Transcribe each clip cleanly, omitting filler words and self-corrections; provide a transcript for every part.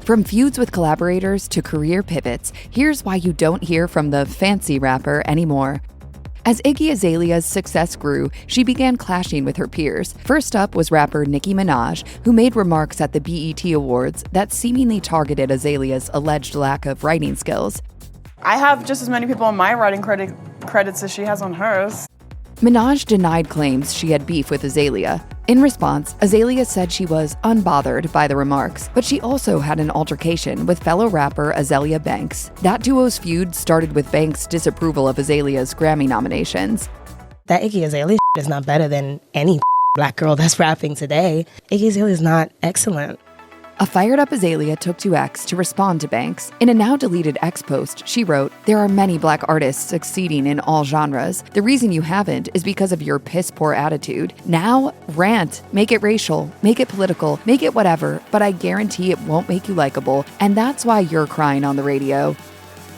From feuds with collaborators to career pivots, here's why you don't hear from the fancy rapper anymore. As Iggy Azalea's success grew, she began clashing with her peers. First up was rapper Nicki Minaj, who made remarks at the BET Awards that seemingly targeted Azalea's alleged lack of writing skills. I have just as many people on my writing credits as she has on hers. Minaj denied claims she had beef with Azalea. In response, Azalea said she was unbothered by the remarks, but she also had an altercation with fellow rapper Azealia Banks. That duo's feud started with Banks' disapproval of Azalea's Grammy nominations. That Iggy Azalea is not better than any black girl that's rapping today. Iggy Azalea is not excellent. A fired-up Azalea took to X to respond to Banks. In a now-deleted X post, she wrote, "There are many black artists succeeding in all genres. The reason you haven't is because of your piss-poor attitude. Now, rant. Make it racial. Make it political. Make it whatever. But I guarantee it won't make you likable. And that's why you're crying on the radio."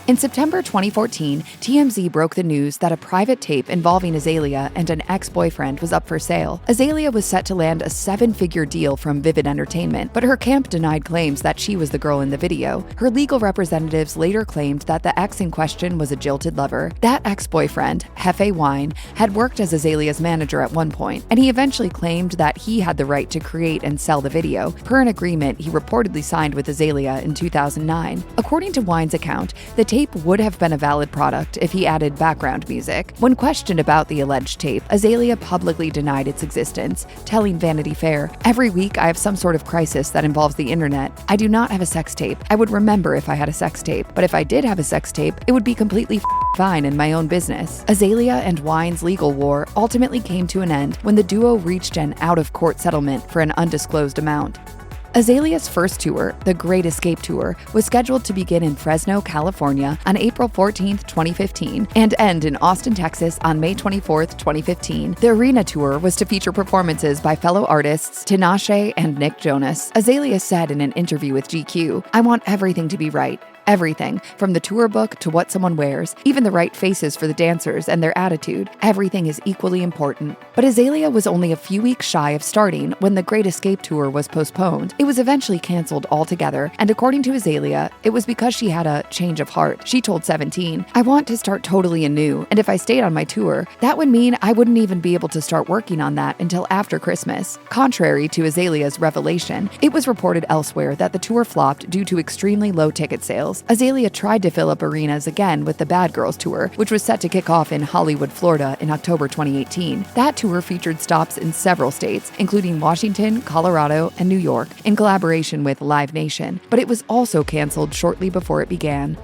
In September 2014, TMZ broke the news that a private tape involving Azalea and an ex-boyfriend was up for sale. Azalea was set to land a 7-figure deal from Vivid Entertainment, but her camp denied claims that she was the girl in the video. Her legal representatives later claimed that the ex in question was a jilted lover. That ex-boyfriend, Hefe Wine, had worked as Azalea's manager at one point, and he eventually claimed that he had the right to create and sell the video, per an agreement he reportedly signed with Azalea in 2009. According to Wine's account, the tape would have been a valid product if he added background music. When questioned about the alleged tape, Azalea publicly denied its existence, telling Vanity Fair, "Every week I have some sort of crisis that involves the internet. I do not have a sex tape. I would remember if I had a sex tape, but if I did have a sex tape, it would be completely fine in my own business." Azalea and Wine's legal war ultimately came to an end when the duo reached an out-of-court settlement for an undisclosed amount. Azalea's first tour, the Great Escape Tour, was scheduled to begin in Fresno, California on April 14, 2015, and end in Austin, Texas on May 24, 2015. The arena tour was to feature performances by fellow artists Tinashe and Nick Jonas. Azalea said in an interview with GQ, "I want everything to be right. Everything, from the tour book to what someone wears, even the right faces for the dancers and their attitude. Everything is equally important." But Azalea was only a few weeks shy of starting when the Great Escape Tour was postponed. It was eventually canceled altogether, and according to Azalea, it was because she had a change of heart. She told 17, "I want to start totally anew, and if I stayed on my tour, that would mean I wouldn't even be able to start working on that until after Christmas." Contrary to Azalea's revelation, it was reported elsewhere that the tour flopped due to extremely low ticket sales. Azalea tried to fill up arenas again with the Bad Girls Tour, which was set to kick off in Hollywood, Florida in October 2018. That tour featured stops in several states, including Washington, Colorado, and New York, in collaboration with Live Nation, but it was also canceled shortly before it began.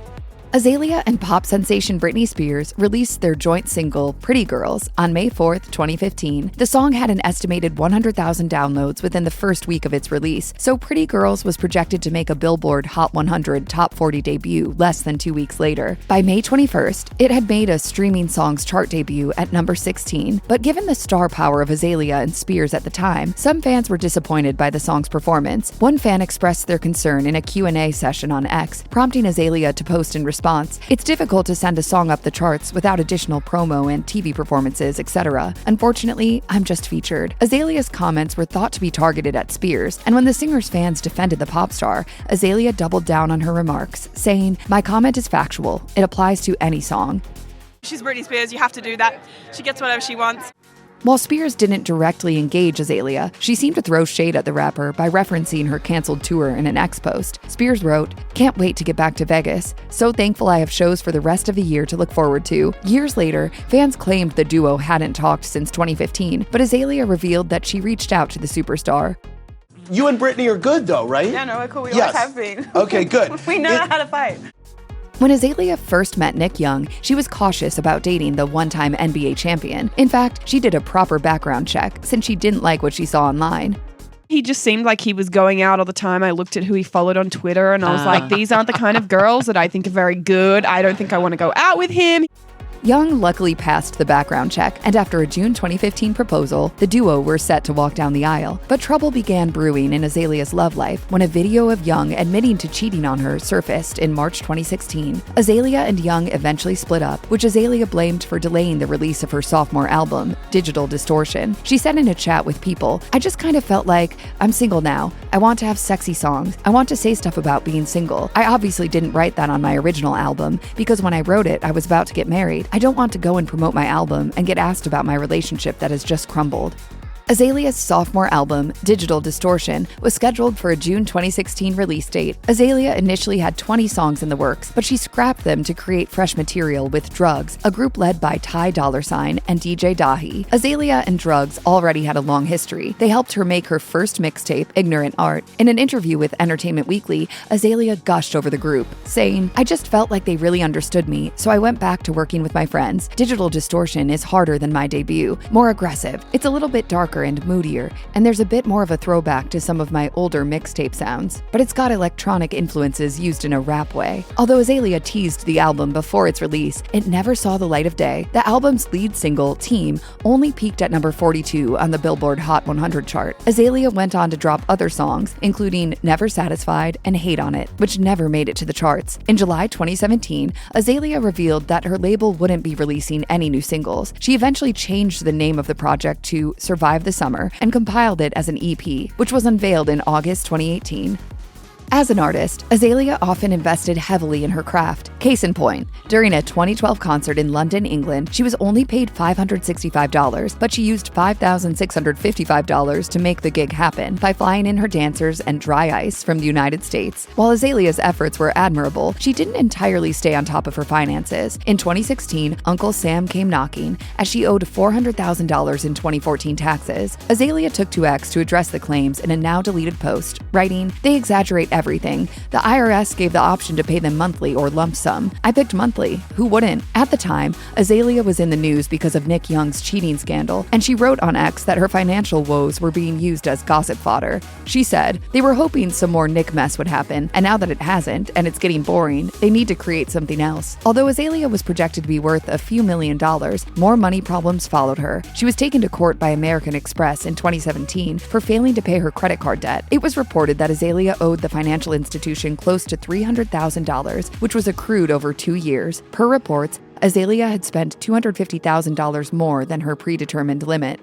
Azalea and pop sensation Britney Spears released their joint single, Pretty Girls, on May 4th, 2015. The song had an estimated 100,000 downloads within the first week of its release, so Pretty Girls was projected to make a Billboard Hot 100 Top 40 debut less than 2 weeks later. By May 21st, it had made a streaming songs chart debut at number 16, but given the star power of Azalea and Spears at the time, some fans were disappointed by the song's performance. One fan expressed their concern in a Q&A session on X, prompting Azalea to post in response, "It's difficult to send a song up the charts without additional promo and TV performances, etc. Unfortunately, I'm just featured." Azalea's comments were thought to be targeted at Spears, and when the singer's fans defended the pop star, Azalea doubled down on her remarks, saying, "My comment is factual. It applies to any song." She's Britney Spears, you have to do that. She gets whatever she wants. While Spears didn't directly engage Azalea, she seemed to throw shade at the rapper by referencing her canceled tour in an X post. Spears wrote, "Can't wait to get back to Vegas. So thankful I have shows for the rest of the year to look forward to." Years later, fans claimed the duo hadn't talked since 2015, but Azalea revealed that she reached out to the superstar. You and Britney are good though, right? Yeah, no, we're cool. We Yes. always have been. Okay, good. We know how to fight. When Azalea first met Nick Young, she was cautious about dating the one-time NBA champion. In fact, she did a proper background check since she didn't like what she saw online. He just seemed like he was going out all the time. I looked at who he followed on Twitter and I was like, these aren't the kind of girls that I think are very good. I don't think I want to go out with him. Young luckily passed the background check, and after a June 2015 proposal, the duo were set to walk down the aisle. But trouble began brewing in Azalea's love life when a video of Young admitting to cheating on her surfaced in March 2016. Azalea and Young eventually split up, which Azalea blamed for delaying the release of her sophomore album, Digital Distortion. She said in a chat with People, "I just kind of felt like, I'm single now. I want to have sexy songs. I want to say stuff about being single. I obviously didn't write that on my original album, because when I wrote it, I was about to get married. I don't want to go and promote my album and get asked about my relationship that has just crumbled." Azalea's sophomore album, Digital Distortion, was scheduled for a June 2016 release date. Azalea initially had 20 songs in the works, but she scrapped them to create fresh material with Drugs, a group led by Ty Dolla $ign and DJ Daly. Azalea and Drugs already had a long history. They helped her make her first mixtape, Ignorant Art. In an interview with Entertainment Weekly, Azalea gushed over the group, saying, "I just felt like they really understood me, so I went back to working with my friends. Digital Distortion is harder than my debut, more aggressive. It's a little bit darker and moodier, and there's a bit more of a throwback to some of my older mixtape sounds, but it's got electronic influences used in a rap way." Although Azalea teased the album before its release, it never saw the light of day. The album's lead single, Team, only peaked at number 42 on the Billboard Hot 100 chart. Azalea went on to drop other songs, including Never Satisfied and Hate on It, which never made it to the charts. In July 2017, Azalea revealed that her label wouldn't be releasing any new singles. She eventually changed the name of the project to Survive the Summer and compiled it as an EP, which was unveiled in August 2018. As an artist, Azalea often invested heavily in her craft. Case in point, during a 2012 concert in London, England, she was only paid $565, but she used $5,655 to make the gig happen by flying in her dancers and dry ice from the United States. While Azalea's efforts were admirable, she didn't entirely stay on top of her finances. In 2016, Uncle Sam came knocking as she owed $400,000 in 2014 taxes. Azalea took to X to address the claims in a now-deleted post, writing, "They exaggerate everything. The IRS gave the option to pay them monthly or lump sum. I picked monthly. Who wouldn't?" At the time, Azalea was in the news because of Nick Young's cheating scandal, and she wrote on X that her financial woes were being used as gossip fodder. She said, "They were hoping some more Nick mess would happen, and now that it hasn't, and it's getting boring, they need to create something else." Although Azalea was projected to be worth a few $1,000,000, more money problems followed her. She was taken to court by American Express in 2017 for failing to pay her credit card debt. It was reported that Azalea owed the financial institution close to $300,000, which was accrued over 2 years. Per reports, Azalea had spent $250,000 more than her predetermined limit.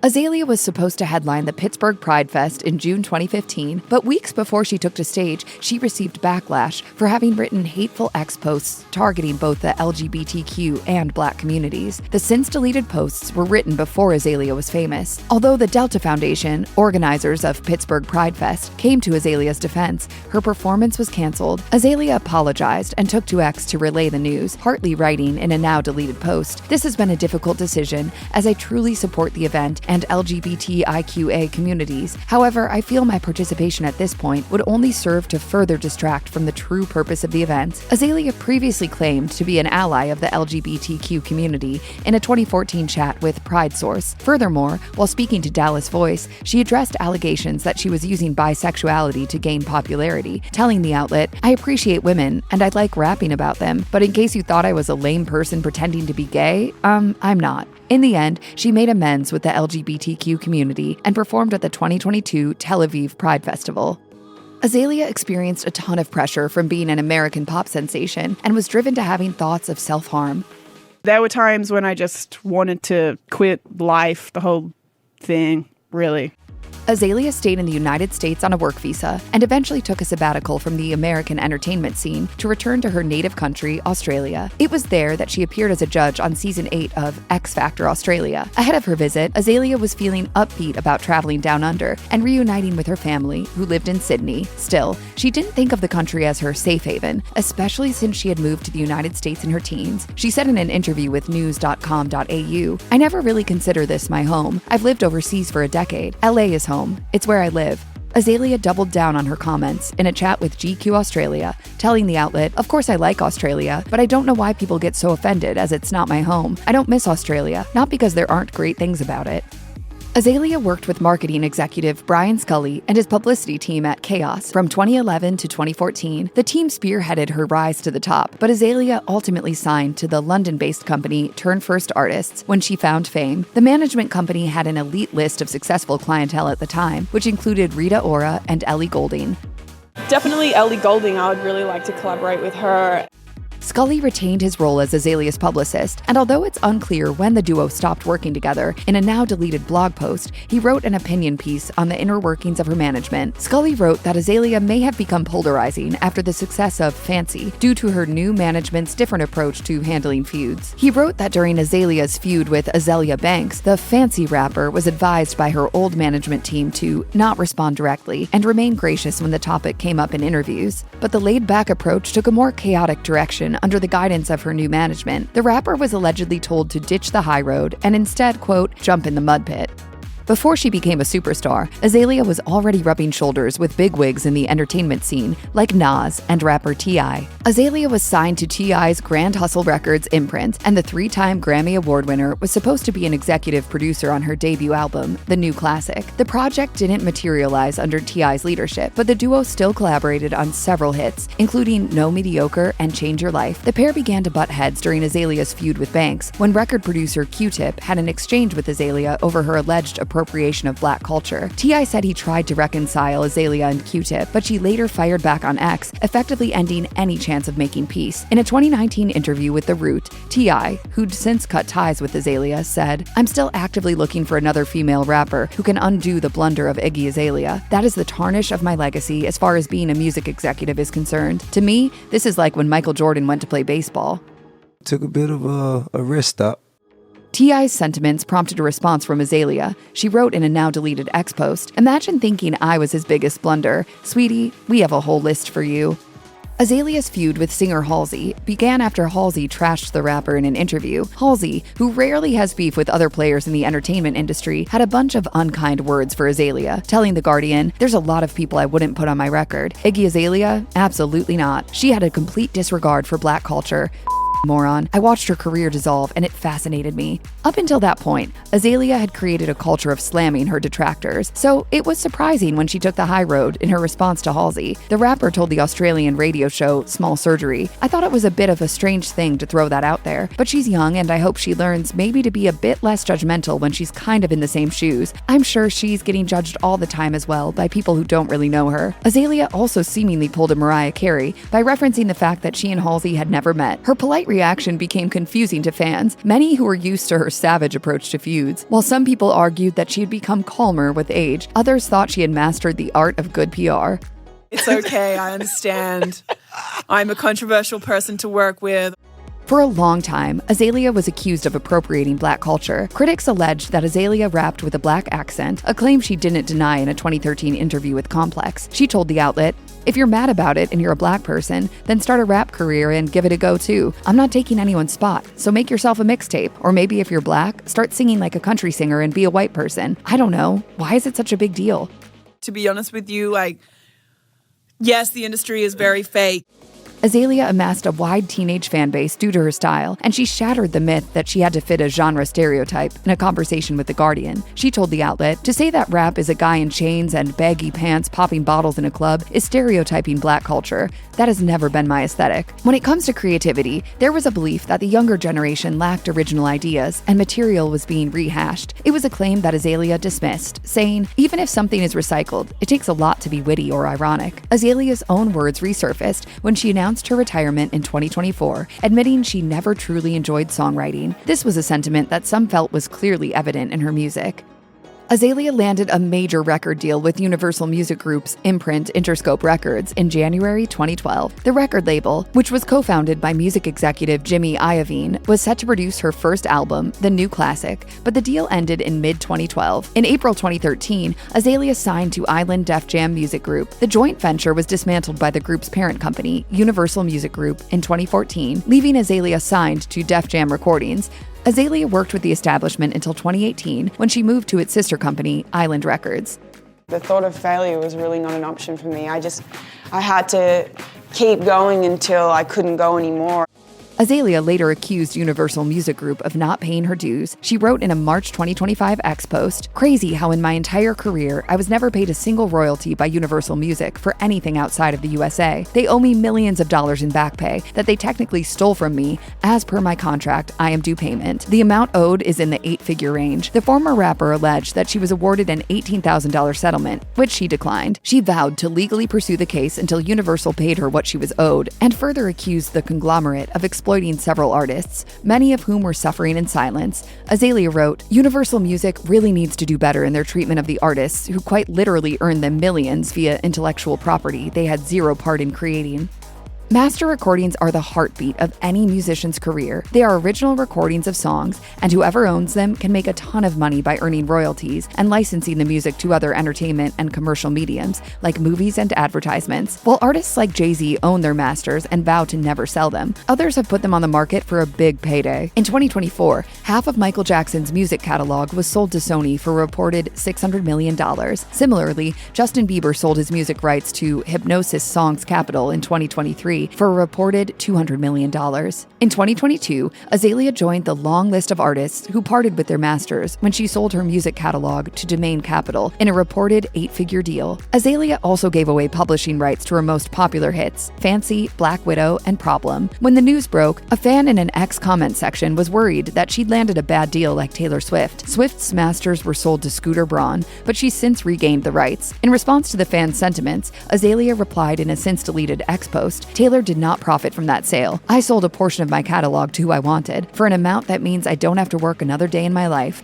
Azalea was supposed to headline the Pittsburgh Pride Fest in June 2015, but weeks before she took to stage, she received backlash for having written hateful X posts targeting both the LGBTQ and Black communities. The since-deleted posts were written before Azalea was famous. Although the Delta Foundation, organizers of Pittsburgh Pride Fest, came to Azalea's defense, her performance was canceled. Azalea apologized and took to X to relay the news, partly writing in a now-deleted post, "This has been a difficult decision, as I truly support the event and LGBTIQA communities. However, I feel my participation at this point would only serve to further distract from the true purpose of the event." Azalea previously claimed to be an ally of the LGBTQ community in a 2014 chat with Pride Source. Furthermore, while speaking to Dallas Voice, she addressed allegations that she was using bisexuality to gain popularity, telling the outlet, "I appreciate women, and I'd like rapping about them, but in case you thought I was a lame person pretending to be gay, I'm not." In the end, she made amends with the LGBTQ community and performed at the 2022 Tel Aviv Pride Festival. Azalea experienced a ton of pressure from being an American pop sensation and was driven to having thoughts of self-harm. There were times when I just wanted to quit life, the whole thing, really. Azalea stayed in the United States on a work visa and eventually took a sabbatical from the American entertainment scene to return to her native country, Australia. It was there that she appeared as a judge on Season 8 of X Factor Australia. Ahead of her visit, Azalea was feeling upbeat about traveling down under and reuniting with her family, who lived in Sydney. Still, she didn't think of the country as her safe haven, especially since she had moved to the United States in her teens. She said in an interview with news.com.au, "I never really consider this my home. I've lived overseas for a decade. LA is home. It's where I live." Azalea doubled down on her comments in a chat with GQ Australia, telling the outlet, "Of course I like Australia, but I don't know why people get so offended as it's not my home. I don't miss Australia, not because there aren't great things about it." Azalea worked with marketing executive Brian Scully and his publicity team at Chaos. From 2011 to 2014, the team spearheaded her rise to the top, but Azalea ultimately signed to the London-based company Turn First Artists when she found fame. The management company had an elite list of successful clientele at the time, which included Rita Ora and Ellie Goulding. Definitely Ellie Goulding. I would really like to collaborate with her. Scully retained his role as Azalea's publicist, and although it's unclear when the duo stopped working together, in a now-deleted blog post, he wrote an opinion piece on the inner workings of her management. Scully wrote that Azalea may have become polarizing after the success of Fancy due to her new management's different approach to handling feuds. He wrote that during Azalea's feud with Azealia Banks, the Fancy rapper was advised by her old management team to not respond directly and remain gracious when the topic came up in interviews. But the laid-back approach took a more chaotic direction under the guidance of her new management. The rapper was allegedly told to ditch the high road and instead, quote, jump in the mud pit. Before she became a superstar, Azalea was already rubbing shoulders with bigwigs in the entertainment scene, like Nas and rapper T.I. Azalea was signed to T.I.'s Grand Hustle Records imprint, and the three-time Grammy Award winner was supposed to be an executive producer on her debut album, The New Classic. The project didn't materialize under T.I.'s leadership, but the duo still collaborated on several hits, including No Mediocre and Change Your Life. The pair began to butt heads during Azalea's feud with Banks, when record producer Q-Tip had an exchange with Azalea over her alleged appropriation of black culture. T.I. said he tried to reconcile Azalea and Q-Tip, but she later fired back on X, effectively ending any chance of making peace. In a 2019 interview with The Root, T.I., who'd since cut ties with Azalea, said, "I'm still actively looking for another female rapper who can undo the blunder of Iggy Azalea. That is the tarnish of my legacy as far as being a music executive is concerned. To me, this is like when Michael Jordan went to play baseball." Took a bit of a rest stop. T.I.'s sentiments prompted a response from Azalea. She wrote in a now-deleted X post, "Imagine thinking I was his biggest blunder. Sweetie, we have a whole list for you." Azalea's feud with singer Halsey began after Halsey trashed the rapper in an interview. Halsey, who rarely has beef with other players in the entertainment industry, had a bunch of unkind words for Azalea, telling The Guardian, "There's a lot of people I wouldn't put on my record. Iggy Azalea? Absolutely not. She had a complete disregard for black culture. Moron. I watched her career dissolve and it fascinated me." Up until that point, Azalea had created a culture of slamming her detractors, so it was surprising when she took the high road in her response to Halsey. The rapper told the Australian radio show Small Surgery, "I thought it was a bit of a strange thing to throw that out there, but she's young and I hope she learns maybe to be a bit less judgmental when she's kind of in the same shoes. I'm sure she's getting judged all the time as well by people who don't really know her." Azalea also seemingly pulled a Mariah Carey by referencing the fact that she and Halsey had never met. Her polite reaction became confusing to fans, many who were used to her savage approach to feuds. While some people argued that she had become calmer with age, others thought she had mastered the art of good PR. It's okay, I understand. I'm a controversial person to work with. For a long time, Azalea was accused of appropriating black culture. Critics alleged that Azalea rapped with a black accent, a claim she didn't deny in a 2013 interview with Complex. She told the outlet, "If you're mad about it and you're a black person, then start a rap career and give it a go too. I'm not taking anyone's spot, so make yourself a mixtape. Or maybe if you're black, start singing like a country singer and be a white person. I don't know. Why is it such a big deal?" To be honest with you, yes, the industry is very fake. Azalea amassed a wide teenage fan base due to her style, and she shattered the myth that she had to fit a genre stereotype in a conversation with The Guardian. She told the outlet, "To say that rap is a guy in chains and baggy pants popping bottles in a club is stereotyping black culture. That has never been my aesthetic. When it comes to creativity, there was a belief that the younger generation lacked original ideas and material was being rehashed." It was a claim that Azalea dismissed, saying, "Even if something is recycled, it takes a lot to be witty or ironic." Azalea's own words resurfaced when she announced her retirement in 2024, admitting she never truly enjoyed songwriting. This was a sentiment that some felt was clearly evident in her music. Azalea landed a major record deal with Universal Music Group's imprint Interscope Records in January 2012. The record label, which was co-founded by music executive Jimmy Iovine, was set to produce her first album, The New Classic, but the deal ended in mid-2012. In April 2013, Azalea signed to Island Def Jam Music Group. The joint venture was dismantled by the group's parent company, Universal Music Group, in 2014, leaving Azalea signed to Def Jam Recordings. Azalea worked with the establishment until 2018 when she moved to its sister company, Island Records. The thought of failure was really not an option for me. I had to keep going until I couldn't go anymore. Azalea later accused Universal Music Group of not paying her dues. She wrote in a March 2025 X post, "Crazy how in my entire career, I was never paid a single royalty by Universal Music for anything outside of the USA. They owe me millions of dollars in back pay that they technically stole from me. As per my contract, I am due payment. The amount owed is in the 8-figure range." The former rapper alleged that she was awarded an $18,000 settlement, which she declined. She vowed to legally pursue the case until Universal paid her what she was owed, and further accused the conglomerate of exploiting several artists, many of whom were suffering in silence. Azalea wrote, "Universal Music really needs to do better in their treatment of the artists who quite literally earned them millions via intellectual property they had zero part in creating." Master recordings are the heartbeat of any musician's career. They are original recordings of songs, and whoever owns them can make a ton of money by earning royalties and licensing the music to other entertainment and commercial mediums, like movies and advertisements. While artists like Jay-Z own their masters and vow to never sell them, others have put them on the market for a big payday. In 2024, half of Michael Jackson's music catalog was sold to Sony for a reported $600 million. Similarly, Justin Bieber sold his music rights to Hypnosis Songs Capital in 2023 for a reported $200 million. In 2022, Azalea joined the long list of artists who parted with their masters when she sold her music catalog to Domain Capital in a reported 8-figure deal. Azalea also gave away publishing rights to her most popular hits, Fancy, Black Widow, and Problem. When the news broke, a fan in an X comment section was worried that she'd landed a bad deal like Taylor Swift. Swift's masters were sold to Scooter Braun, but she's since regained the rights. In response to the fans' sentiments, Azalea replied in a since-deleted X post, "Taylor did not profit from that sale. I sold a portion of my catalog to who I wanted, for an amount that means I don't have to work another day in my life."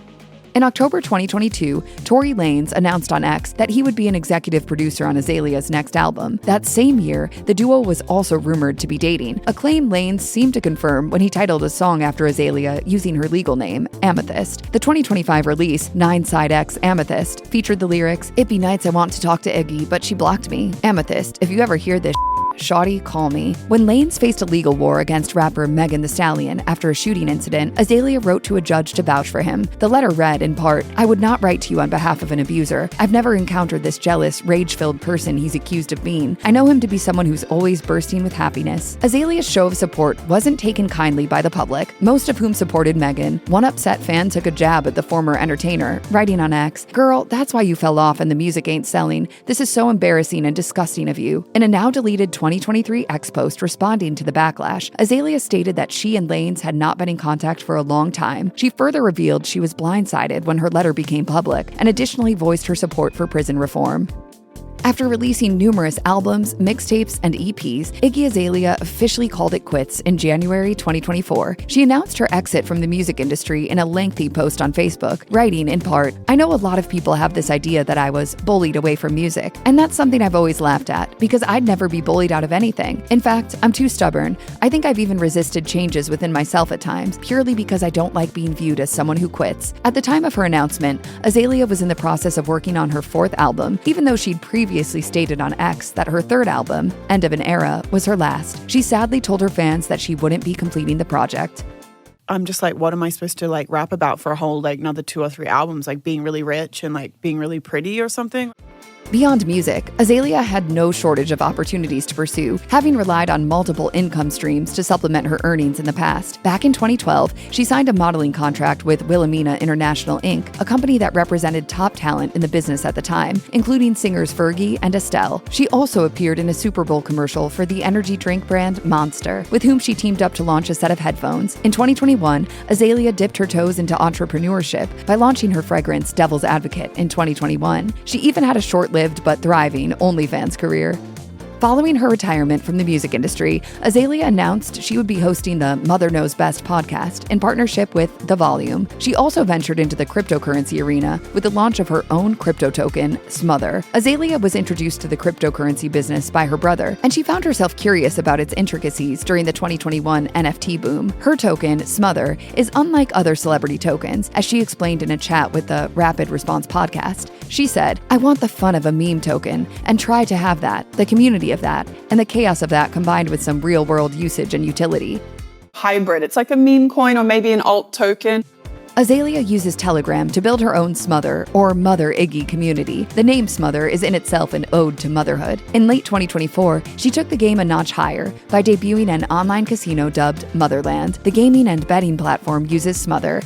In October 2022, Tory Lanez announced on X that he would be an executive producer on Azalea's next album. That same year, the duo was also rumored to be dating, a claim Lanez seemed to confirm when he titled a song after Azalea using her legal name, Amethyst. The 2025 release, 9-Side X Amethyst, featured the lyrics, "It be nights I want to talk to Iggy, but she blocked me. Amethyst, if you ever hear this shawty, call me." When Lanez faced a legal war against rapper Megan Thee Stallion after a shooting incident, Azalea wrote to a judge to vouch for him. The letter read, in part, "I would not write to you on behalf of an abuser. I've never encountered this jealous, rage-filled person he's accused of being. I know him to be someone who's always bursting with happiness." Azalea's show of support wasn't taken kindly by the public, most of whom supported Megan. One upset fan took a jab at the former entertainer, writing on X, "Girl, that's why you fell off and the music ain't selling. This is so embarrassing and disgusting of you." In a now-deleted 2023 X post responding to the backlash, Azalea stated that she and Lanez had not been in contact for a long time. She further revealed she was blindsided when her letter became public, and additionally voiced her support for prison reform. After releasing numerous albums, mixtapes, and EPs, Iggy Azalea officially called it quits in January 2024. She announced her exit from the music industry in a lengthy post on Facebook, writing in part, "I know a lot of people have this idea that I was bullied away from music, and that's something I've always laughed at, because I'd never be bullied out of anything. In fact, I'm too stubborn. I think I've even resisted changes within myself at times, purely because I don't like being viewed as someone who quits." At the time of her announcement, Azalea was in the process of working on her 4th album, even though she'd previously stated on X that her 3rd album, End of an Era, was her last. She sadly told her fans that she wouldn't be completing the project. I'm just like, what am I supposed to like rap about for a whole like another 2 or 3 albums? Like being really rich and like being really pretty or something? Beyond music, Azalea had no shortage of opportunities to pursue, having relied on multiple income streams to supplement her earnings in the past. Back in 2012, she signed a modeling contract with Wilhelmina International Inc., a company that represented top talent in the business at the time, including singers Fergie and Estelle. She also appeared in a Super Bowl commercial for the energy drink brand Monster, with whom she teamed up to launch a set of headphones. In 2021, Azalea dipped her toes into entrepreneurship by launching her fragrance Devil's Advocate in 2021. She even had a short-lived but thriving OnlyFans career. Following her retirement from the music industry, Azalea announced she would be hosting the Mother Knows Best podcast in partnership with The Volume. She also ventured into the cryptocurrency arena with the launch of her own crypto token, Smother. Azalea was introduced to the cryptocurrency business by her brother, and she found herself curious about its intricacies during the 2021 NFT boom. Her token, Smother, is unlike other celebrity tokens, as she explained in a chat with the Rapid Response podcast. She said, "I want the fun of a meme token and try to have that, the community of that, and the chaos of that combined with some real-world usage and utility." Hybrid. It's like a meme coin or maybe an alt token. Azalea uses Telegram to build her own Smother, or Mother Iggy community. The name Smother is in itself an ode to motherhood. In late 2024, she took the game a notch higher by debuting an online casino dubbed Motherland. The gaming and betting platform uses Smother,